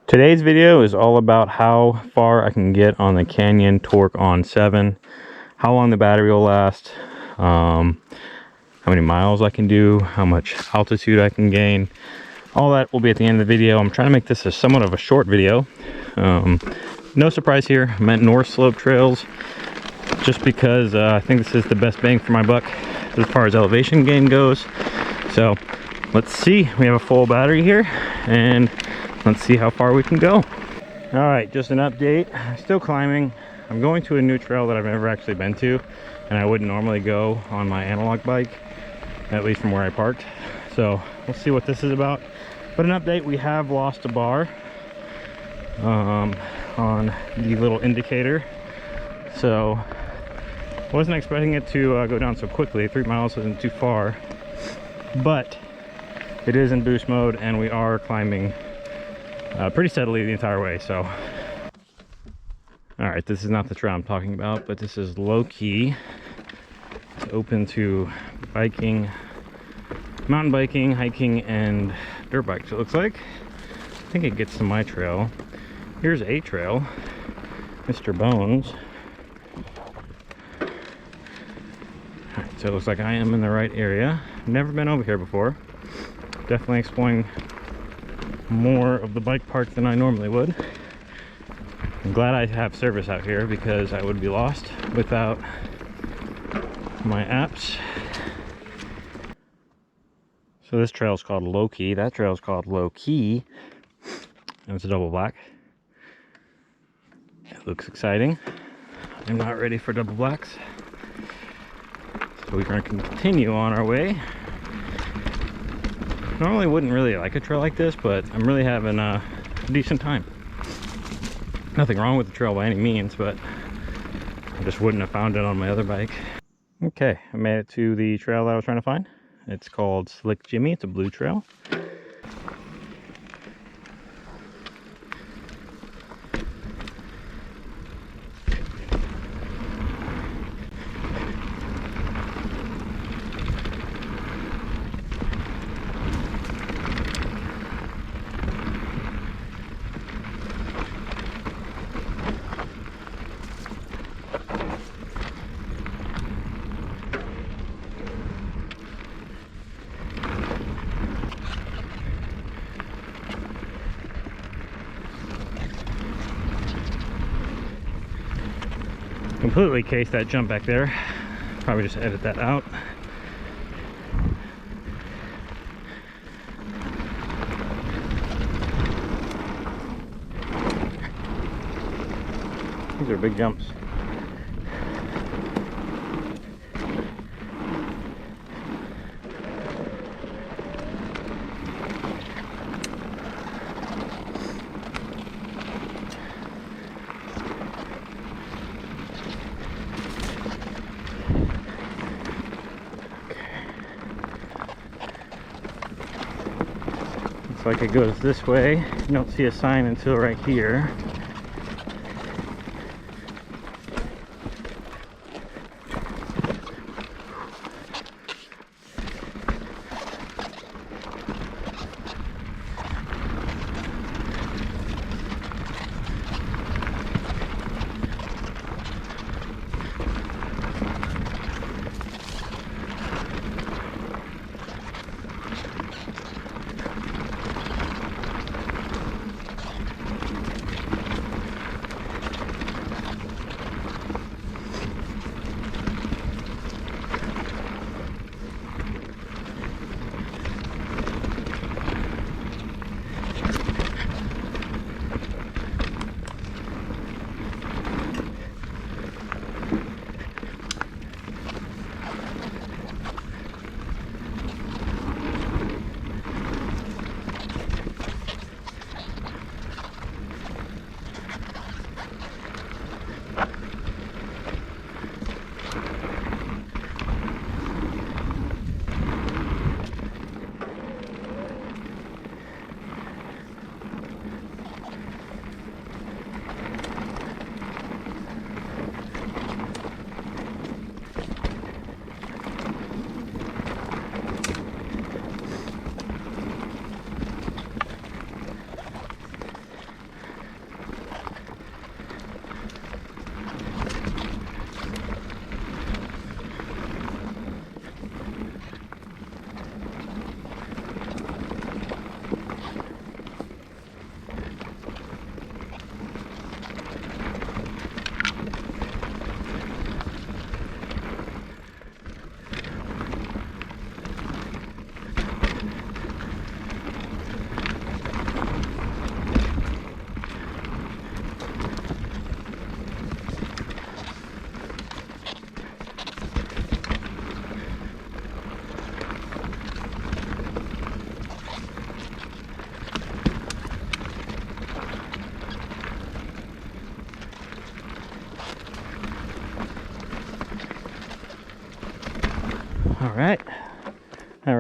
Today's video is all about how far I can get on the Canyon Torque on 7, how long the battery will last, how many miles I can do, how much altitude I can gain. All that will be at the end of the video. I'm trying to make this a somewhat of a short video. No surprise here, I meant North Slope trails, just because I think this is the best bang for my buck as far as elevation gain goes. So let's see, we have a full battery here and let's see how far we can go. All right, just an update. Still climbing. I'm going to a new trail that I've never actually been to, and I wouldn't normally go on my analog bike, at least from where I parked. So we'll see what this is about. But an update, we have lost a bar on the little indicator. So wasn't expecting it to go down so quickly. 3 miles isn't too far, but it is in boost mode and we are climbing pretty steadily the entire way. So all right, this is not the trail I'm talking about, but this is Lowkey. It's open to biking, mountain biking, hiking, and dirt bikes, it looks like. I think it gets to my trail. Here's a trail, Mr. Bones. All right, so it looks like I am in the right area. Never been over here before. Definitely exploring more of the bike park than I normally would. I'm glad I have service out here because I would be lost without my apps. So this trail is called Lowkey. That trail is called Lowkey, and it's a double black. It looks exciting. I'm not ready for double blacks, so we're going to continue on our way. Normally wouldn't really like a trail like this, but I'm really having a decent time. Nothing wrong with the trail by any means, but I just wouldn't have found it on my other bike. Okay, I made it to the trail that I was trying to find. It's called Slick Jimmy. It's a blue trail. Completely cased that jump back there. Probably just edit that out. These are big jumps. Like it goes this way. You don't see a sign until right here.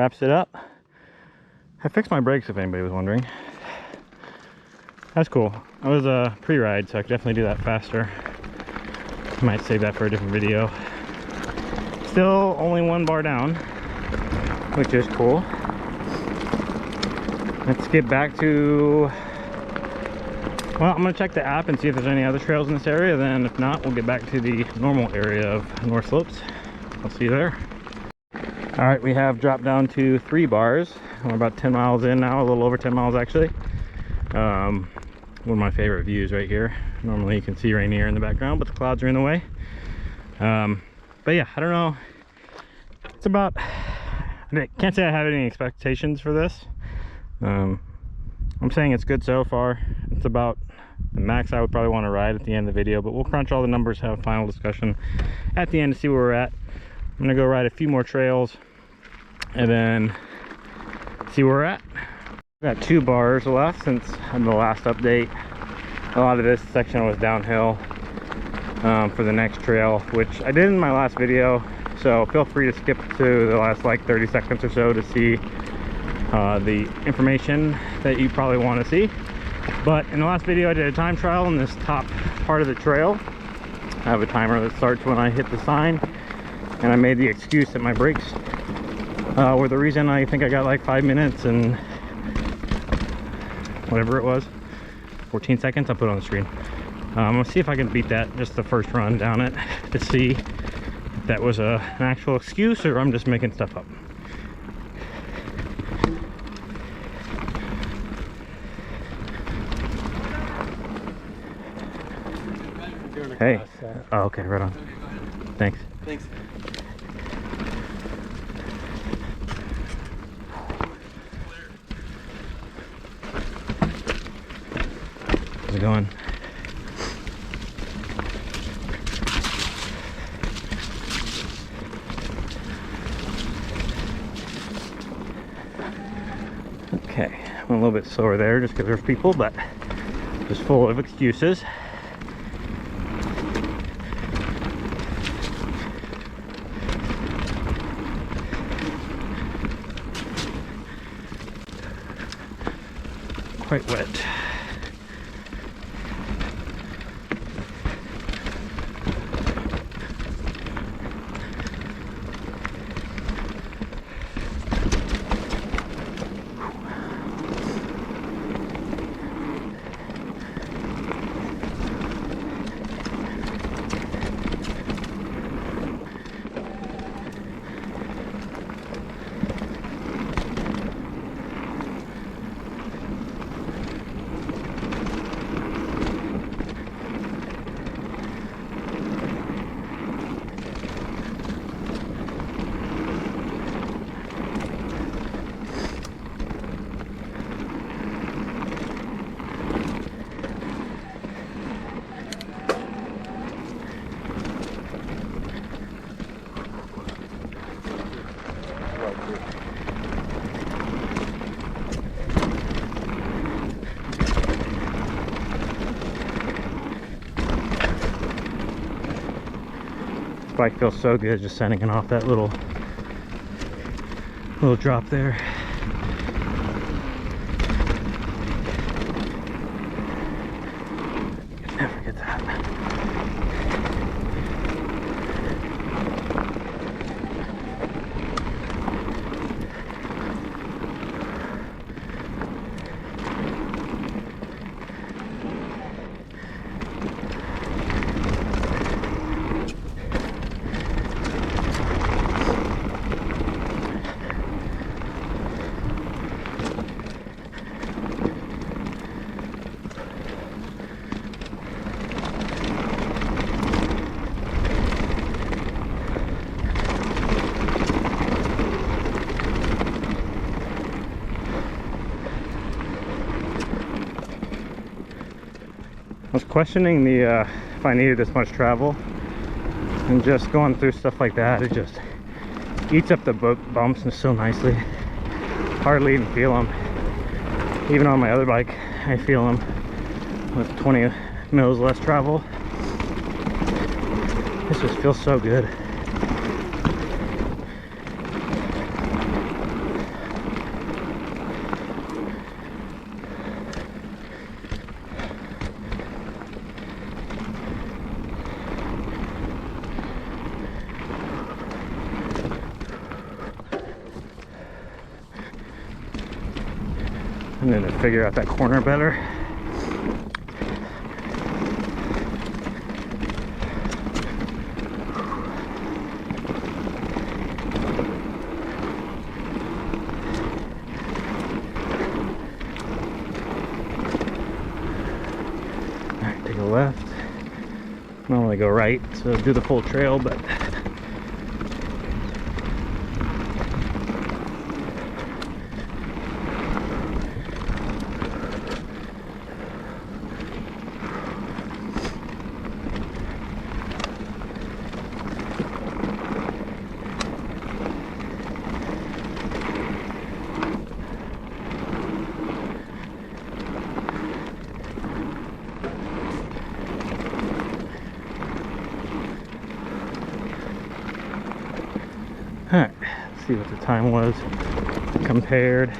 wraps it up. I fixed my brakes if anybody was wondering. That's cool. I was a pre-ride, so I could definitely do that faster. Might save that for a different video. Still only 1 bar down, which is cool. Let's get back to, well, I'm gonna check the app and see if there's any other trails in this area. Then if not, we'll get back to the normal area of North Slopes. I'll see you there. All right, we have dropped down to 3 bars. We're about 10 miles in now, a little over 10 miles actually. One of my favorite views right here. Normally you can see Rainier in the background, but the clouds are in the way. But yeah, I don't know. It's about, I can't say I have any expectations for this. I'm saying it's good so far. It's about the max I would probably want to ride at the end of the video, but we'll crunch all the numbers, have a final discussion at the end to see where we're at. I'm gonna go ride a few more trails and then see where we're at. Got 2 bars left since the last update. A lot of this section was downhill for the next trail, which I did in my last video, so feel free to skip to the last like 30 seconds or so to see the information that you probably want to see. But in the last video I did a time trial in this top part of the trail. I have a timer that starts when I hit the sign, and I made the excuse that my brakes were the reason. I think I got like 5 minutes and whatever it was, 14 seconds. I'll put it on the screen. I'm gonna see if I can beat that, just the first run down it, to see if that was an actual excuse or I'm just making stuff up. Hey. Oh, okay, right on. Thanks. Thanks. How's it going? Okay, I'm a little bit slower there just because there's people, but just full of excuses. Quite wet. This bike feels so good just sending it off that little drop there. Never get that. I was questioning the if I needed this much travel, and just going through stuff like that, it just eats up the bumps so nicely. Hardly even feel them. Even on my other bike, I feel them with 20 mils less travel. This just feels so good. And then to figure out that corner better. Alright, take a left. Normally go right, so do the full trail, but alright, let's see what the time was compared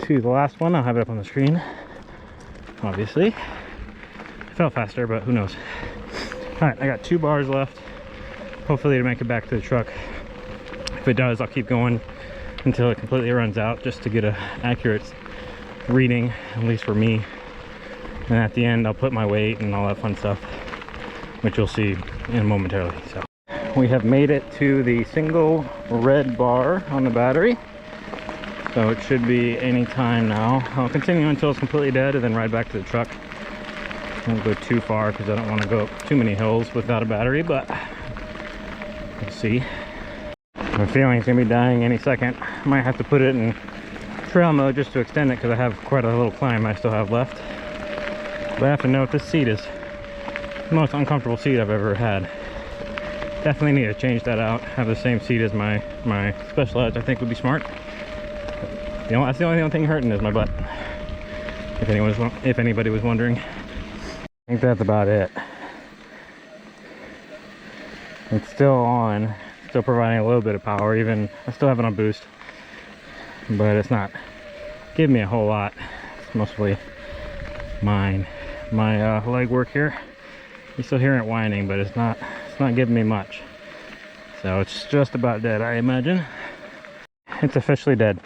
to the last one. I'll have it up on the screen, obviously. I felt faster, but who knows. Alright, I got 2 bars left. Hopefully to make it back to the truck. If it does, I'll keep going until it completely runs out, just to get an accurate reading, at least for me. And at the end, I'll put my weight and all that fun stuff, which you'll see in momentarily. So we have made it to the single red bar on the battery, so it should be any time now. I'll continue until it's completely dead and then ride back to the truck. I won't go too far because I don't want to go up too many hills without a battery, but we'll see. I'm feeling it's gonna be dying any second. I might have to put it in trail mode just to extend it because I have quite a little climb I still have left. But I have to note this seat is the most uncomfortable seat I've ever had. Definitely need to change that out. Have the same seat as my Specialized. I think would be smart. That's the only thing hurting is my butt. If anybody was wondering, I think that's about it. It's still on, still providing a little bit of power. Even I still have it on boost, but it's not giving me a whole lot. It's mostly my leg work here. You still hear it whining, but it's not giving me much. So it's just about dead, I imagine. It's officially dead.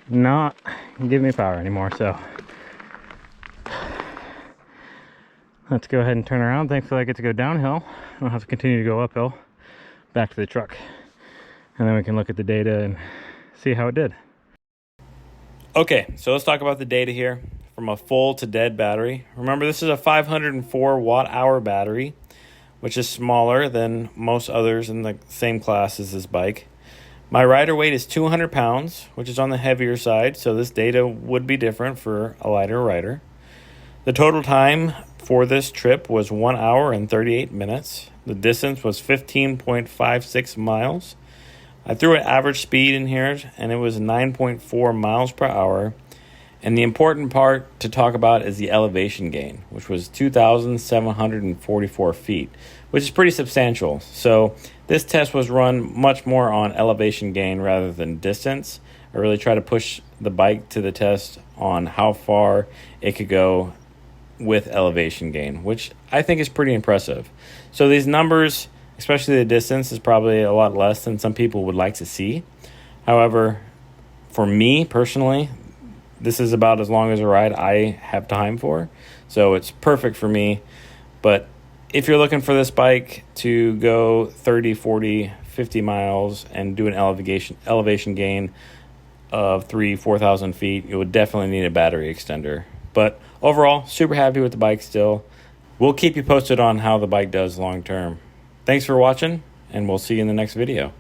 Not giving me power anymore, so let's go ahead and turn around. Thankfully I get to go downhill. I don't have to continue to go uphill back to the truck. And then we can look at the data and see how it did. Okay, so let's talk about the data here from a full to dead battery. Remember, this is a 504 watt-hour battery, which is smaller than most others in the same class as this bike. My rider weight is 200 pounds, which is on the heavier side, so this data would be different for a lighter rider. The total time for this trip was 1 hour and 38 minutes. The distance was 15.56 miles. I threw an average speed in here, and it was 9.4 miles per hour. And the important part to talk about is the elevation gain, which was 2,744 feet, which is pretty substantial. So this test was run much more on elevation gain rather than distance. I really try to push the bike to the test on how far it could go with elevation gain, which I think is pretty impressive. So these numbers, especially the distance, is probably a lot less than some people would like to see. However, for me personally, this is about as long as a ride I have time for, so it's perfect for me. But if you're looking for this bike to go 30, 40, 50 miles and do an elevation gain of 4,000 feet, you would definitely need a battery extender. But overall, super happy with the bike still. We'll keep you posted on how the bike does long term. Thanks for watching, and we'll see you in the next video.